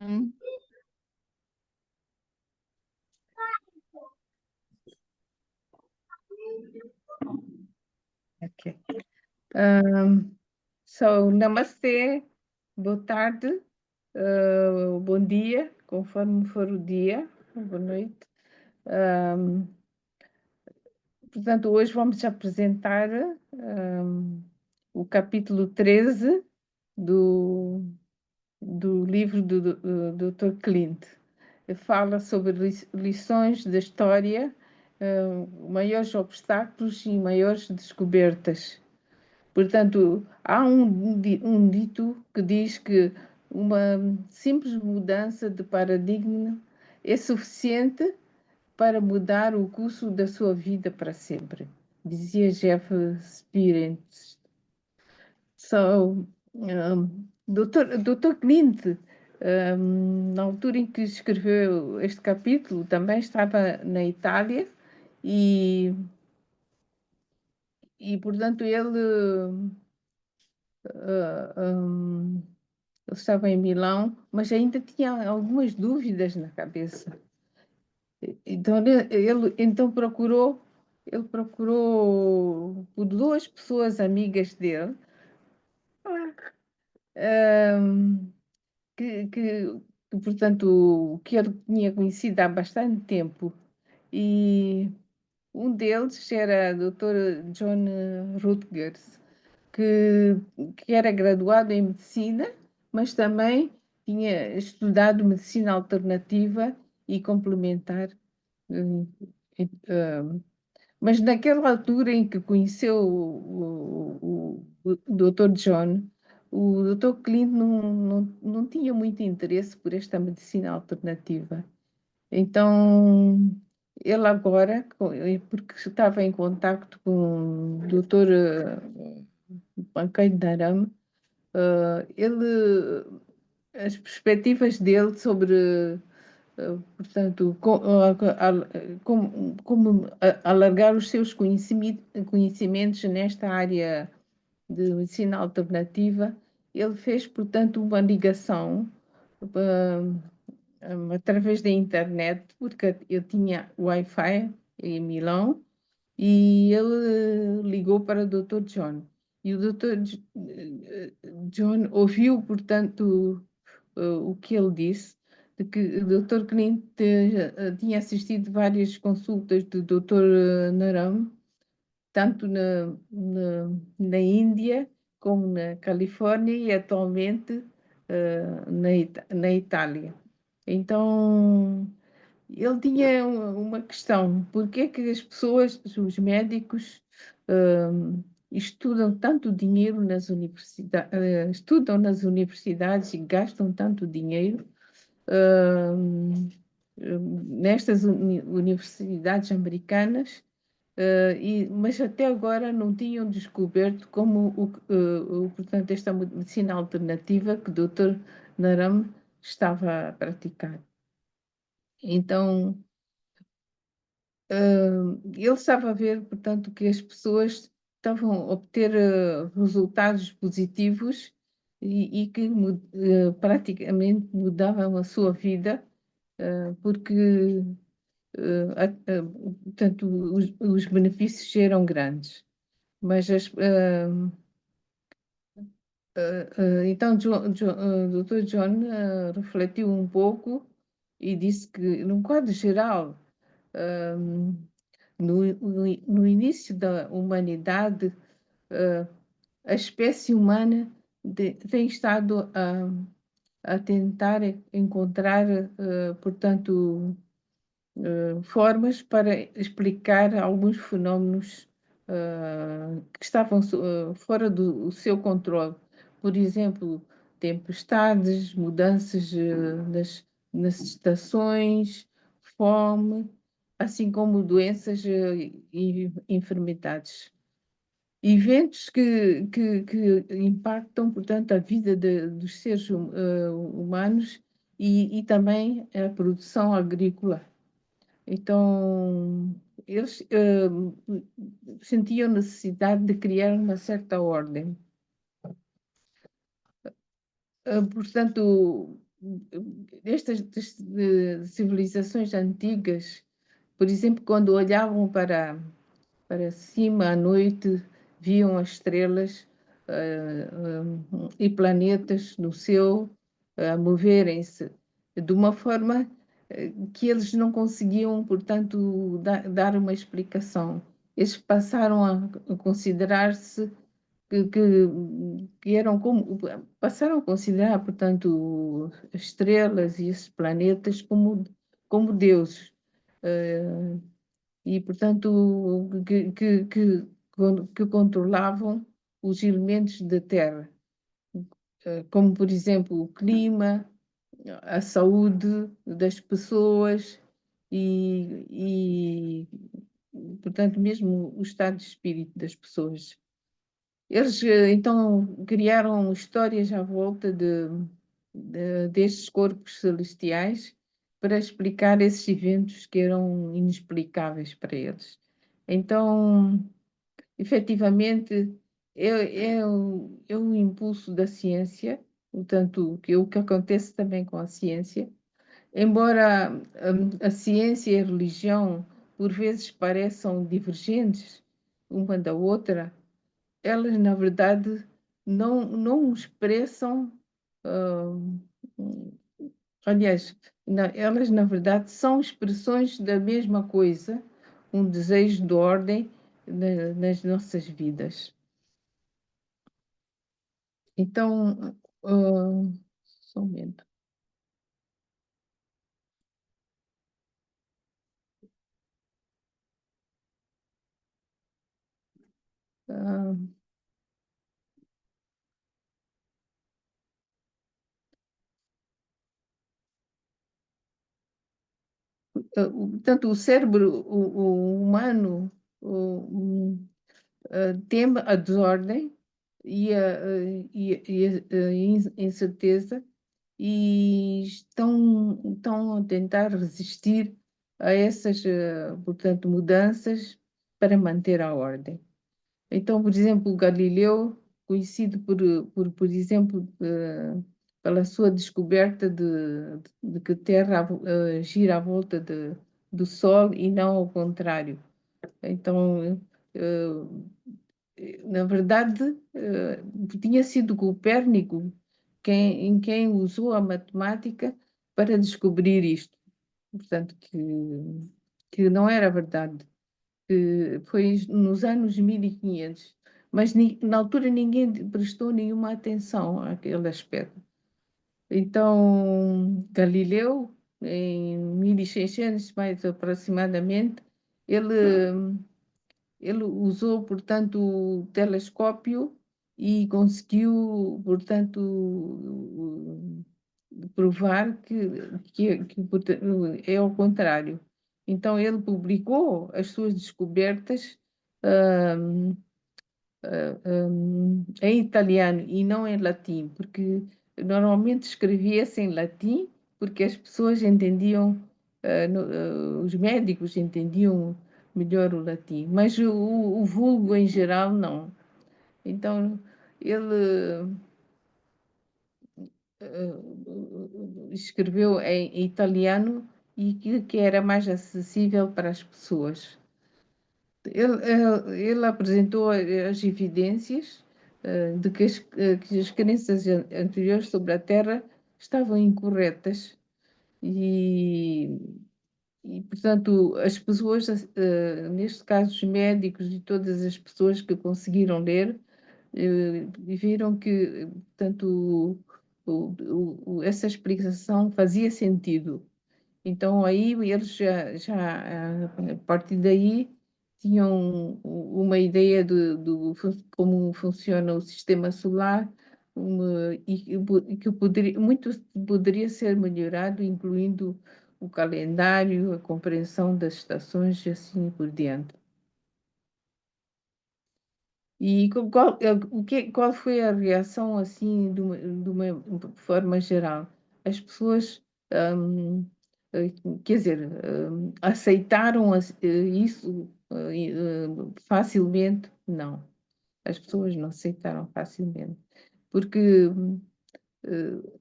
Hum, Okay. So, namastê, boa tarde, bom dia, conforme for o dia, boa noite. Um, Portanto, hoje vamos apresentar o capítulo 13 do, do livro do Dr. Clint. Fala sobre lições da história, maiores obstáculos e maiores descobertas. Portanto, há um dito que diz que uma simples mudança de paradigma é suficiente para mudar o curso da sua vida para sempre, dizia Jeff Spearens. So, Dr. Clint, na altura em que escreveu este capítulo, também estava na Itália e, portanto, ele estava em Milão, mas ainda tinha algumas dúvidas na cabeça. Então ele então procurou por duas pessoas amigas dele, ahm, portanto, que ele tinha conhecido há bastante tempo. E um deles era o Dr. John Rutgers, que, que era graduado em medicina, mas também tinha estudado medicina alternativa e complementar. hum, mas naquela altura em que conheceu o Dr. John, o Dr. Clint não tinha muito interesse por esta medicina alternativa. Então, ele agora, porque estava em contacto com o Dr. Pankaj Dharam, as perspectivas dele sobre, portanto, como alargar os seus conhecimentos nesta área de medicina alternativa, ele fez, portanto, uma ligação através da internet, porque eu tinha Wi-Fi em Milão, e ele ligou para o Dr. John. E o John ouviu, portanto, o que ele disse, de que o Dr. Clint tinha assistido várias consultas do Dr. Naram, tanto na Índia como na Califórnia e atualmente na Itália. Então, ele tinha uma questão: por que é que as pessoas, os médicos, estudam tanto dinheiro nas universidades, estudam nas universidades e gastam tanto dinheiro hum, nestas universidades americanas, mas até agora não tinham descoberto como portanto, esta medicina alternativa que o Dr. Naram estava a praticar. Então, ele estava a ver, portanto, que as pessoas estavam a obter resultados positivos e que praticamente mudavam a sua vida, porque portanto, os benefícios eram grandes. Mas então o Dr. John refletiu um pouco e disse que, num quadro geral, hum, no início da humanidade, eh, a espécie humana tem estado a tentar encontrar, portanto, formas para explicar alguns fenómenos que estavam fora do seu controle. Por exemplo, tempestades, mudanças nas estações, fome, assim como doenças e enfermidades. Eventos que impactam, portanto, a vida dos seres humanos e também a produção agrícola. Então, eles sentiam necessidade de criar uma certa ordem. Portanto, civilizações antigas, por exemplo, quando olhavam para cima à noite, viam as estrelas e planetas no céu a moverem-se de uma forma que eles não conseguiam, portanto, dar uma explicação. Eles passaram a considerar-se que eram como passaram a considerar, portanto, as estrelas e esses planetas como deuses. Eh, e, portanto, que controlavam os elementos da Terra, como, por exemplo, o clima, a saúde das pessoas e, portanto, mesmo o estado de espírito das pessoas. Eles, então, criaram histórias à volta destes corpos celestiais para explicar esses eventos que eram inexplicáveis para eles. Então, efetivamente, é um impulso da ciência, portanto, o que acontece também com a ciência. Embora a ciência e a religião, por vezes, pareçam divergentes uma da outra, elas, na verdade, não expressam. ah, aliás, elas, na verdade, são expressões da mesma coisa, um desejo de ordem nas nossas vidas. Então, só um momento. Ah, Portanto, o cérebro o humano teme a desordem e a incerteza e estão a tentar resistir a essas, portanto, mudanças para manter a ordem. Então, por exemplo, Galileu, conhecido por exemplo, pela sua descoberta de que a Terra gira à volta do Sol e não ao contrário. Então, na verdade, tinha sido Copérnico em quem usou a matemática para descobrir isto. Portanto, que não era verdade. Que foi nos anos 1500, mas na altura ninguém prestou nenhuma atenção àquele aspecto. Então, Galileu, em 1600 mais aproximadamente, ele ele usou, portanto, o telescópio e conseguiu, portanto, provar que é ao contrário. Então, ele publicou as suas descobertas hum, em italiano e não em latim, porque normalmente escrevia-se em latim, porque as pessoas entendiam, os médicos entendiam melhor o latim, mas o vulgo em geral não. Então, ele escreveu em italiano e que era mais acessível para as pessoas. Ele apresentou as evidências de que as crenças anteriores sobre a Terra estavam incorretas e, portanto, as pessoas, neste caso os médicos e todas as pessoas que conseguiram ler, viram que, portanto, essa explicação fazia sentido. Então aí eles a partir daí tinham uma ideia de como funciona o sistema solar e que muito poderia ser melhorado, incluindo o calendário, a compreensão das estações e assim por diante. E qual foi a reação, assim, de uma forma geral? As pessoas, hum, eh, quer dizer, aceitaram isso facilmente? Não, as pessoas não aceitaram facilmente, porque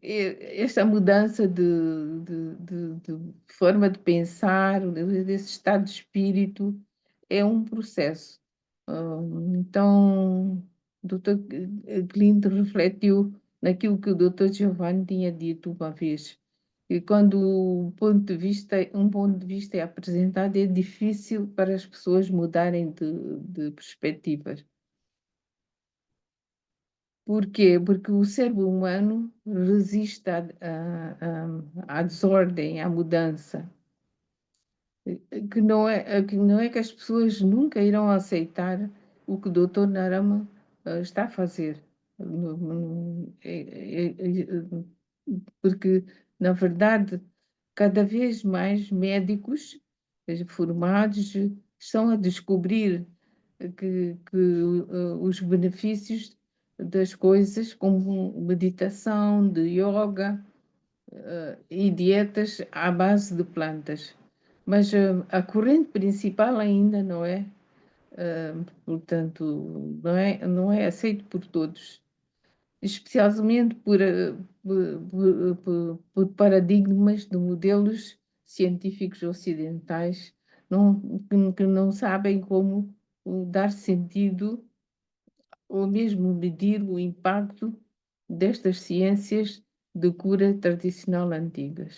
esta mudança de forma de pensar, desse estado de espírito, é um processo. Então, o Dr. Clinton refletiu naquilo que o Dr. Giovanni tinha dito uma vez, e quando um ponto de vista é apresentado, é difícil para as pessoas mudarem de perspectivas. Porquê? Porque o cérebro humano resiste à desordem, à mudança. Que não é que as pessoas nunca irão aceitar o que o Dr. Narama está a fazer. Porque, na verdade, cada vez mais médicos formados estão a descobrir que os benefícios das coisas, como meditação, de yoga, e dietas à base de plantas. Mas a corrente principal ainda não é, portanto, não é aceito por todos, especialmente por paradigmas de modelos científicos ocidentais que não sabem como dar sentido ou mesmo medir o impacto destas ciências de cura tradicional antigas.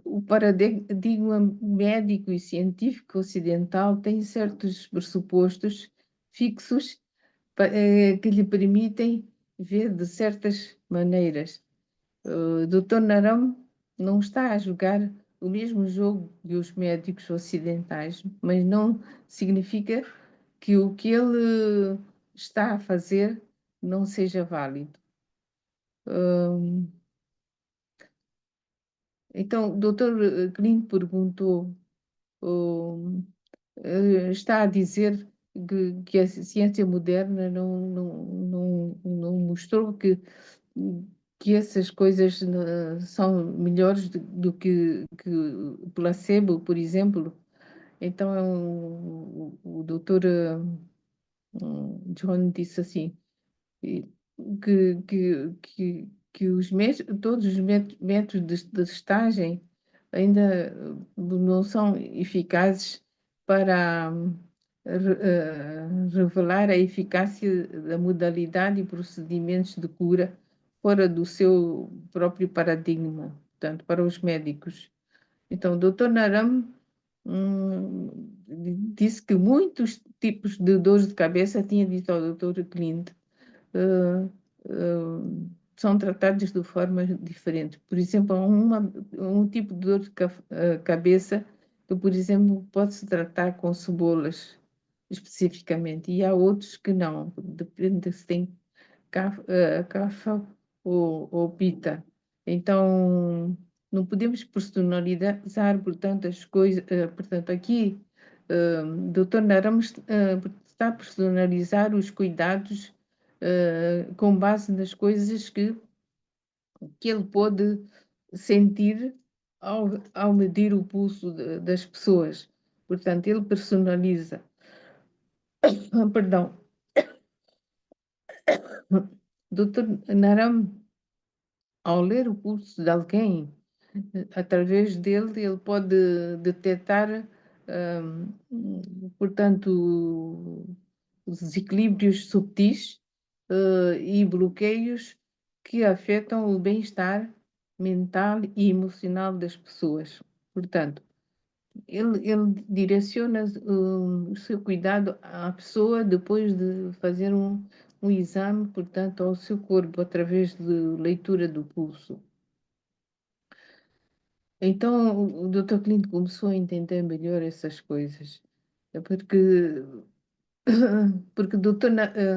O paradigma médico e científico ocidental tem certos pressupostos fixos que lhe permitem ver de certas maneiras. O Dr. Naram não está a jogar o mesmo jogo que os médicos ocidentais, mas não significa que o que ele está a fazer não seja válido. Então, o Dr. Clint perguntou, está a dizer que a ciência moderna não mostrou que essas coisas são melhores do que o placebo, por exemplo. Então, o doutor John disse assim, e que todos os métodos de testagem ainda não são eficazes para revelar a eficácia da modalidade e procedimentos de cura fora do seu próprio paradigma, portanto, para os médicos. Então, o Dr. Naram disse que muitos tipos de dores de cabeça, tinha dito ao Dr. Clint, uh, são tratados de formas diferentes. Por exemplo, um tipo de dor de cabeça que, por exemplo, pode-se tratar com cebolas especificamente, e há outros que não, depende se tem cafa ou pita. Então, não podemos personalizar, portanto, as coisas. Portanto, aqui, Dr. Naramos está a personalizar os cuidados com base nas coisas que ele pôde sentir ao medir o pulso das pessoas. Portanto, ele personaliza. Perdão. Dr. Naram, ao ler o pulso de alguém, através dele, ele pode detectar, portanto, os desequilíbrios subtis, e bloqueios que afetam o bem-estar mental e emocional das pessoas. Portanto, ele direciona o seu cuidado à pessoa depois de fazer um exame, portanto, ao seu corpo, através de leitura do pulso. Então, o Dr. Clint começou a entender melhor essas coisas, porque, porque o Dr.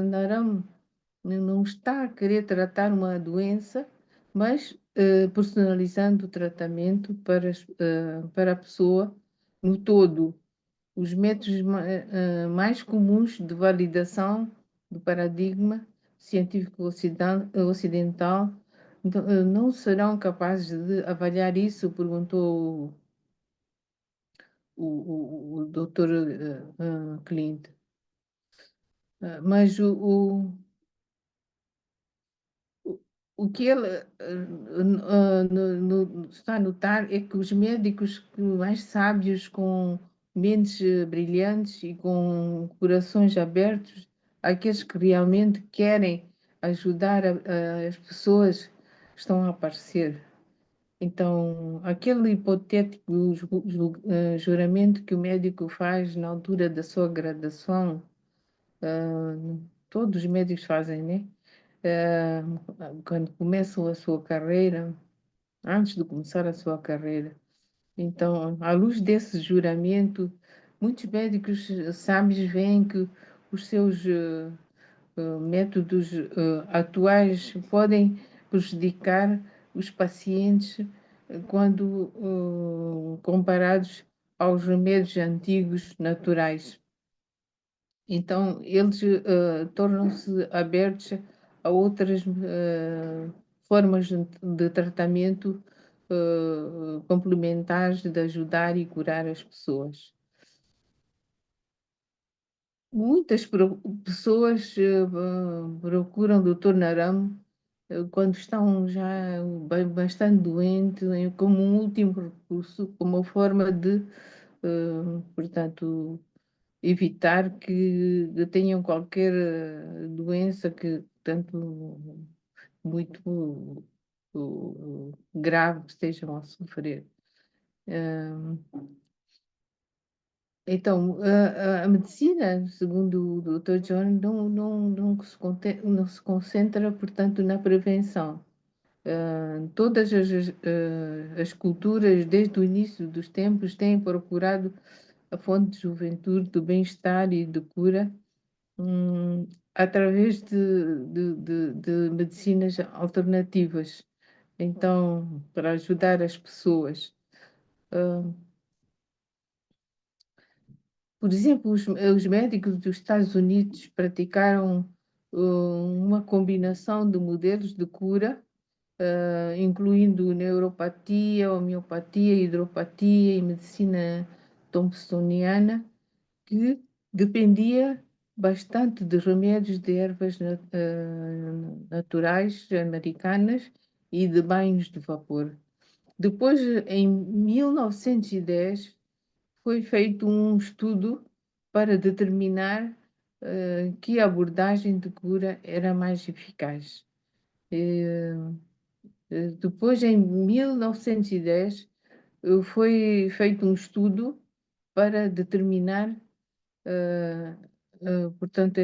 Naram não está a querer tratar uma doença, mas personalizando o tratamento para a pessoa no todo. Os métodos mais comuns de validação do paradigma científico ocidental não serão capazes de avaliar isso? Perguntou o Dr. Clint. Mas o que ele está a notar é que os médicos mais sábios, com mentes brilhantes e com corações abertos, aqueles que realmente querem ajudar as pessoas, estão a aparecer. Então, aquele hipotético juramento que o médico faz na altura da sua graduação, ah, todos os médicos fazem, né? Ah, quando começam a sua carreira, antes de começar a sua carreira. Então, à luz desse juramento, muitos médicos sábios veem que os seus métodos atuais podem prejudicar os pacientes quando comparados aos remédios antigos naturais. Então, eles tornam-se abertos a outras formas de tratamento complementares de ajudar e curar as pessoas. Muitas pessoas procuram o Dr. Naram quando estão já bastante doentes, como um último recurso, como uma forma de, portanto, evitar que tenham qualquer doença que tanto muito grave estejam a sofrer. Então, a medicina, segundo o Dr. John, não se concentra, portanto, na prevenção. Todas as culturas, desde o início dos tempos, têm procurado a fonte de juventude, do bem-estar e de cura, através de medicinas alternativas. Então, para ajudar as pessoas. Ah, por exemplo, os médicos dos Estados Unidos praticaram uma combinação de modelos de cura, incluindo neuropatia, homeopatia, hidropatia e medicina thompsoniana, que dependia bastante de remédios de ervas naturais americanas e de banhos de vapor. Depois, em 1910, foi feito um estudo para determinar que abordagem de cura era mais eficaz. Eh, Depois, em 1910, foi feito um estudo para determinar portanto,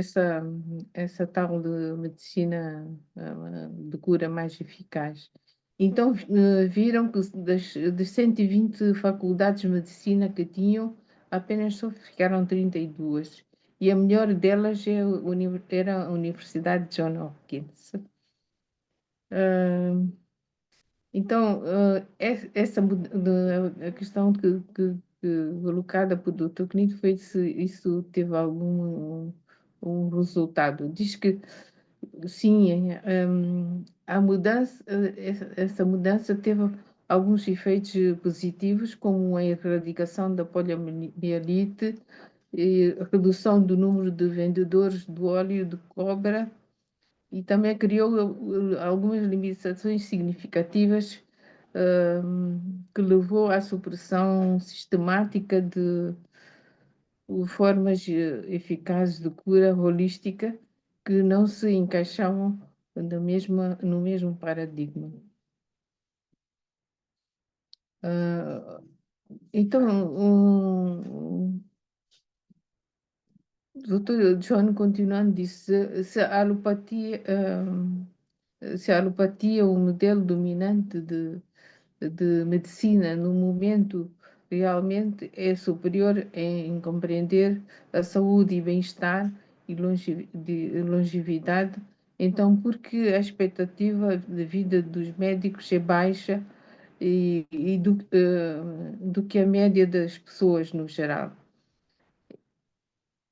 essa tal de medicina de cura mais eficaz. Então, viram que das 120 faculdades de medicina que tinham, apenas só ficaram 32. E a melhor delas era a Universidade de John Hopkins. Ah, então, a questão colocada por Dr. Knit foi se isso teve algum um resultado. Diz que sim, a mudança, essa mudança teve alguns efeitos positivos, como a erradicação da poliomielite, e a redução do número de vendedores do óleo de cobra, e também criou algumas limitações significativas, que levou à supressão sistemática de formas eficazes de cura holística que não se encaixavam no mesmo paradigma. Ah, então, o Dr. John, continuando, disse: se a alopatia é o modelo dominante de medicina no momento, realmente é superior em compreender a saúde e bem-estar e longevidade, então porque a expectativa de vida dos médicos é baixa do que a média das pessoas no geral.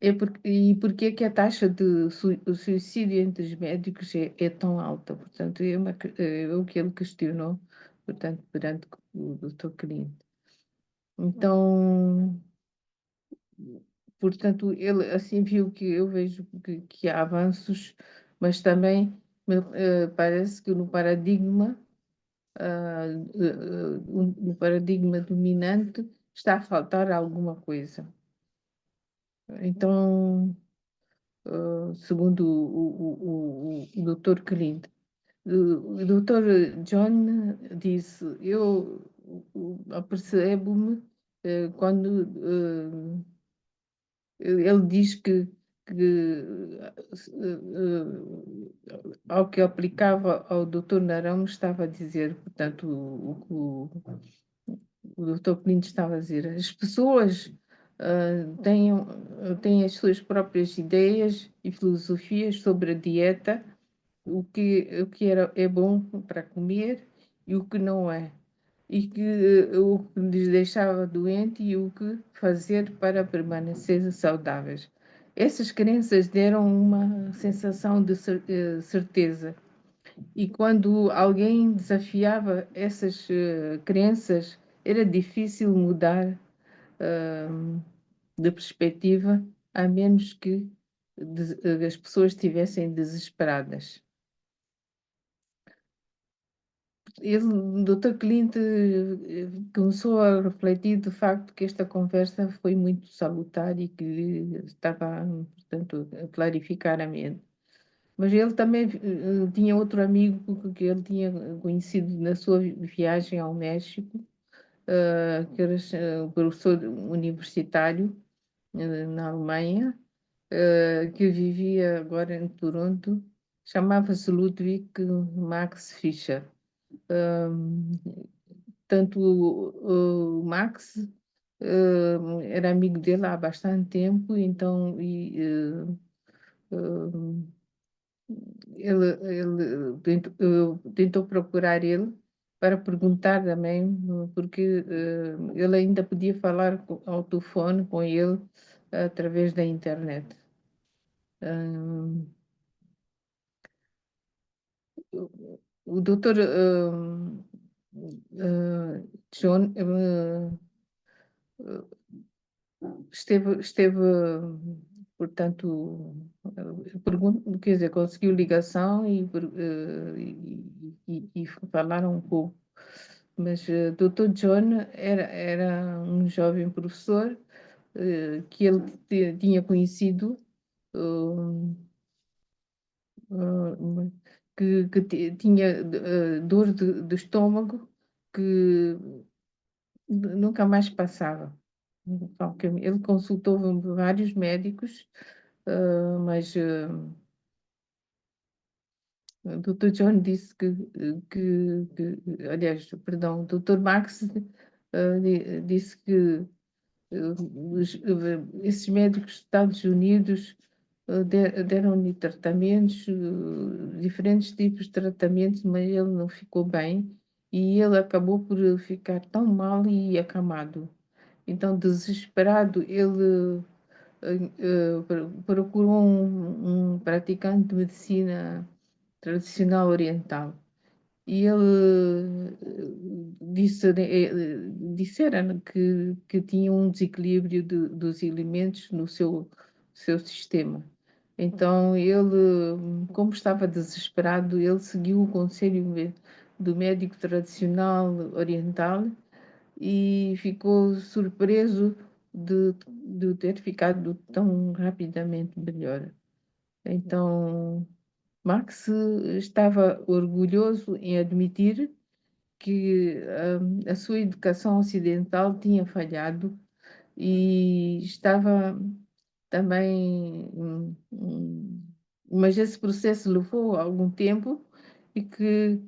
E por que a taxa de suicídio entre os médicos é tão alta? Portanto, é o que ele questionou, portanto, perante o Dr. Clint. Então, portanto, ele assim viu que eu vejo que há avanços, mas também Mas, parece que no paradigma dominante está a faltar alguma coisa. Então, segundo o Dr. Clint, o Dr. John disse, eu apercebo-me quando ele diz que ao que aplicava ao Dr. Narão estava a dizer, portanto, o Dr. Clint estava a dizer, as pessoas têm as suas próprias ideias e filosofias sobre a dieta, o que é bom para comer e o que não é, e que o que lhes deixava doente e o que fazer para permanecer saudáveis. Essas crenças deram uma sensação de certeza, e quando alguém desafiava essas crenças, era difícil mudar de perspectiva, a menos que as pessoas estivessem desesperadas. Ele, o Dr. Clint começou a refletir do facto que esta conversa foi muito salutar e que estava, portanto, a clarificar a mente. Mas ele também tinha outro amigo que ele tinha conhecido na sua viagem ao México, que era professor universitário na Alemanha, que vivia agora em Toronto, chamava-se Ludwig Max Fischer. Um, Tanto o Max era amigo dele há bastante tempo, então ele tentou procurar ele para perguntar também, porque ele ainda podia falar ao telefone com ele através da internet. O doutor John esteve, portanto, quer dizer, conseguiu ligação e falaram um pouco. Mas Dr. John era um jovem professor que ele tinha conhecido, uh, uh, que tinha dor de estômago que nunca mais passava. Então, ele consultou vários médicos, mas o Dr. John disse aliás, perdão, o Dr. Max disse que esses médicos dos Estados Unidos deram-lhe tratamentos, diferentes tipos de tratamentos, mas ele não ficou bem e ele acabou por ficar tão mal e acamado. Então, desesperado, ele procurou um praticante de medicina tradicional oriental. E ele dissera que tinha um desequilíbrio dos elementos no seu sistema. Então ele, como estava desesperado, ele seguiu o conselho do médico tradicional oriental e ficou surpreso de ter ficado tão rapidamente melhor. Então Marx estava orgulhoso em admitir que a sua educação ocidental tinha falhado e estava também. Mas esse processo levou algum tempo e que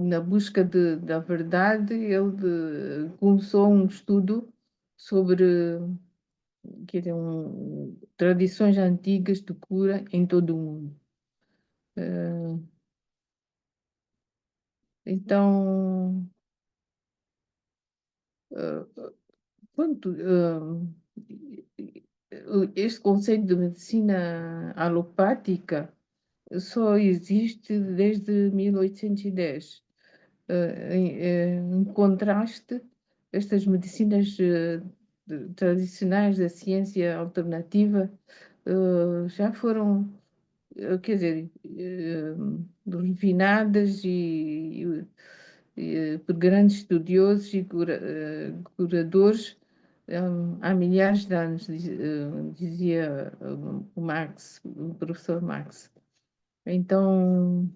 na busca da verdade ele começou um estudo sobre tradições antigas de cura em todo o mundo. Então, pronto, este conceito de medicina alopática só existe desde 1810. Em contraste, estas medicinas tradicionais da ciência alternativa já foram, quer dizer, refinadas por grandes estudiosos e curadores há milhares de anos, dizia o Marx, o professor Marx. Então,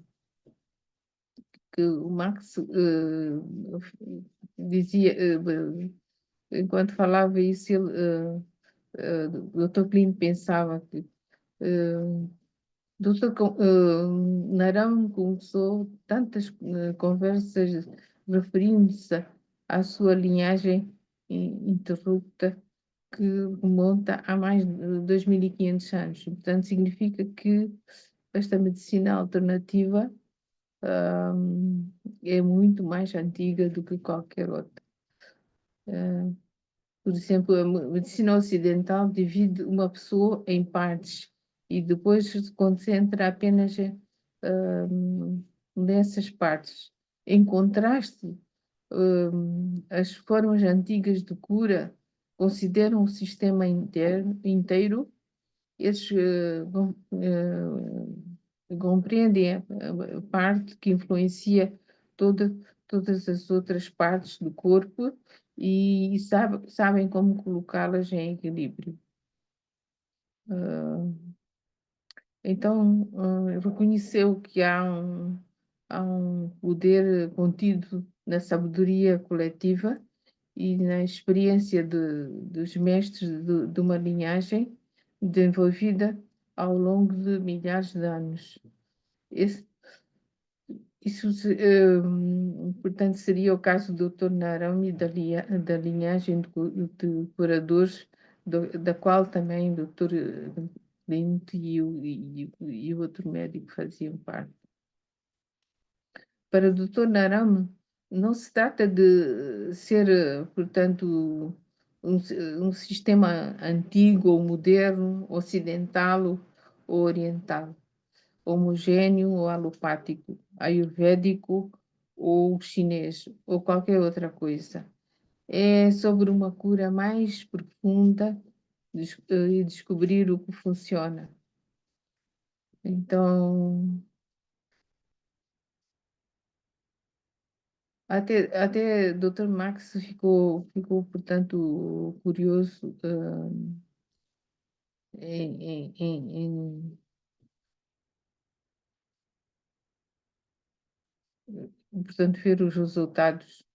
que o Marx dizia, enquanto falava isso, o Dr. Klein pensava que Dr. Narão começou tantas conversas referindo-se à sua linhagem interrupta que remonta a mais de 2500 anos. Portanto, significa que esta medicina alternativa é muito mais antiga do que qualquer outra. Por exemplo, a medicina ocidental divide uma pessoa em partes e depois se concentra apenas nessas partes. Em contraste, as formas antigas de cura consideram o sistema inteiro, eles compreendem a parte que influencia todas as outras partes do corpo e sabem como colocá-las em equilíbrio. Então, reconheceu que há um poder contido na sabedoria coletiva e na experiência dos mestres de uma linhagem desenvolvida ao longo de milhares de anos. Esse, portanto, seria o caso do Dr. Narame da linhagem de curadores, da qual também o Dr. Clint e o outro médico faziam parte. Para o Dr. Narame, não se trata de ser, portanto, um sistema antigo ou moderno, ocidental ou oriental, homogêneo ou alopático, ayurvédico ou chinês, ou qualquer outra coisa. É sobre uma cura mais profunda e descobrir o que funciona. Então, até Dr. Max portanto, curioso em, portanto, ver os resultados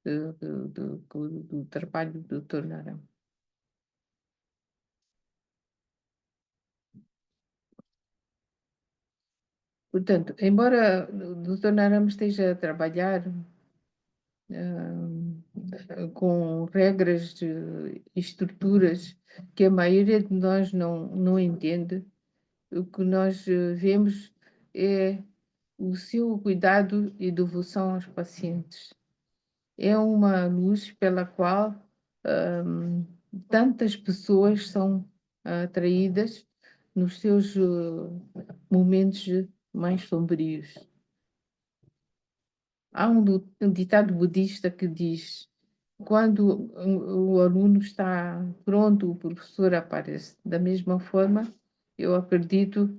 do trabalho do Dr. Narão. Portanto, embora o Dr. Narão esteja a trabalhar com regras e estruturas que a maioria de nós não entende, o que nós vemos é o seu cuidado e devoção aos pacientes. É uma luz pela qual tantas pessoas são atraídas nos seus momentos mais sombrios. Há um ditado budista que diz: quando o aluno está pronto, o professor aparece. Da mesma forma, eu acredito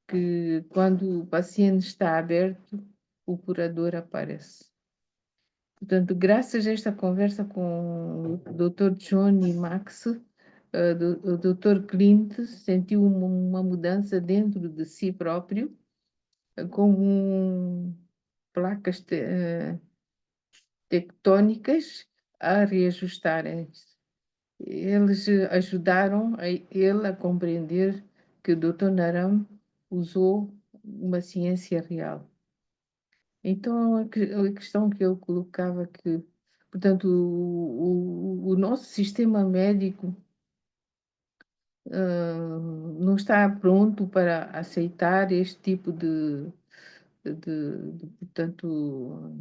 que quando o paciente está aberto, o curador aparece. Portanto, graças a esta conversa com o Dr. John e Max, o Dr. Clint sentiu uma mudança dentro de si próprio, como placas tectônicas a reajustarem-se. Eles ajudaram ele a compreender que o Dr. Naram usou uma ciência real. Então, a questão que eu colocava que, portanto, o nosso sistema médico não está pronto para aceitar este tipo portanto,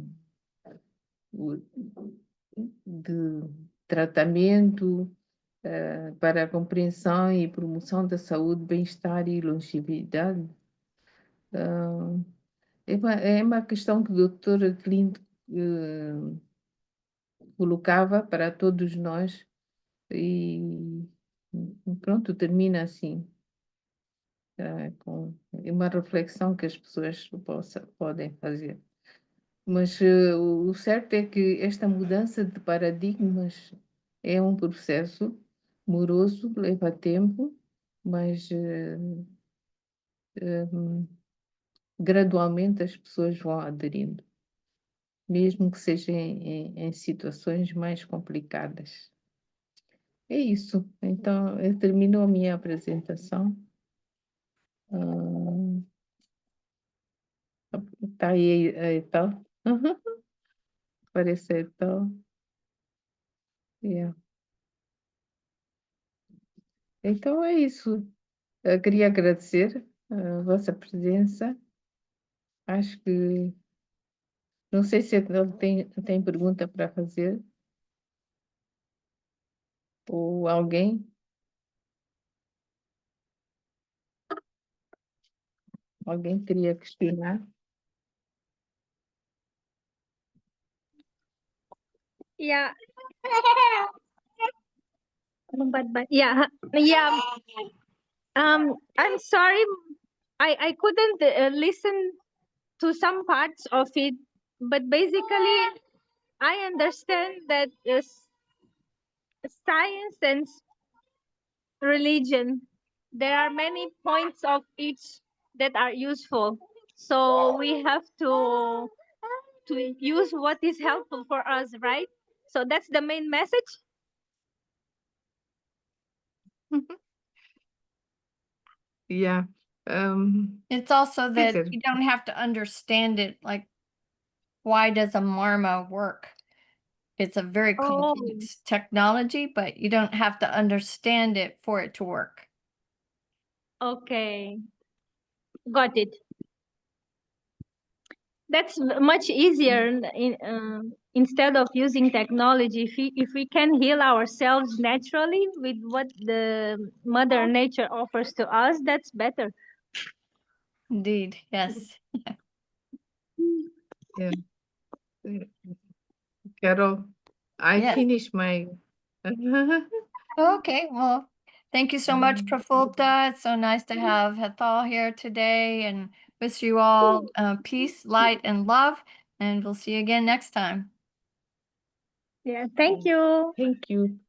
de tratamento para a compreensão e promoção da saúde, bem-estar e longevidade. É uma questão que o Dr. Clint colocava para todos nós E pronto, termina assim, com uma reflexão que as pessoas podem fazer. Mas o certo é que esta mudança de paradigmas é um processo moroso, leva tempo, mas gradualmente as pessoas vão aderindo, mesmo que seja em situações mais complicadas. É isso. Então, eu termino a minha apresentação. Tá aí a Etal. Parece a Etal. Yeah. Então, é isso. Eu queria agradecer a vossa presença. Acho que... Não sei se ele tem pergunta para fazer. Ou alguém. Alguém queria questionar. Yeah. Yeah. Yeah. I'm sorry. I couldn't listen to some parts of it, but basically, I understand that science and religion, there are many points of each that are useful. So we have to use what is helpful for us, right? So that's the main message. Yeah. It's also that dizer, you don't have to understand it, like, why does a MARMA work? It's a very Oh, complex technology, but you don't have to understand it for it to work. okay. Got it. That's much easier instead of using technology. If we can heal ourselves naturally with what the Mother Nature offers to us, that's better. Indeed, yes. yeah. Carol, I Yes. finished my... Okay, well, thank you so much, Prafulta. It's so nice to have Hethal here today, and wish you all peace, light, and love. And we'll see you again next time. Yeah, thank you. Thank you.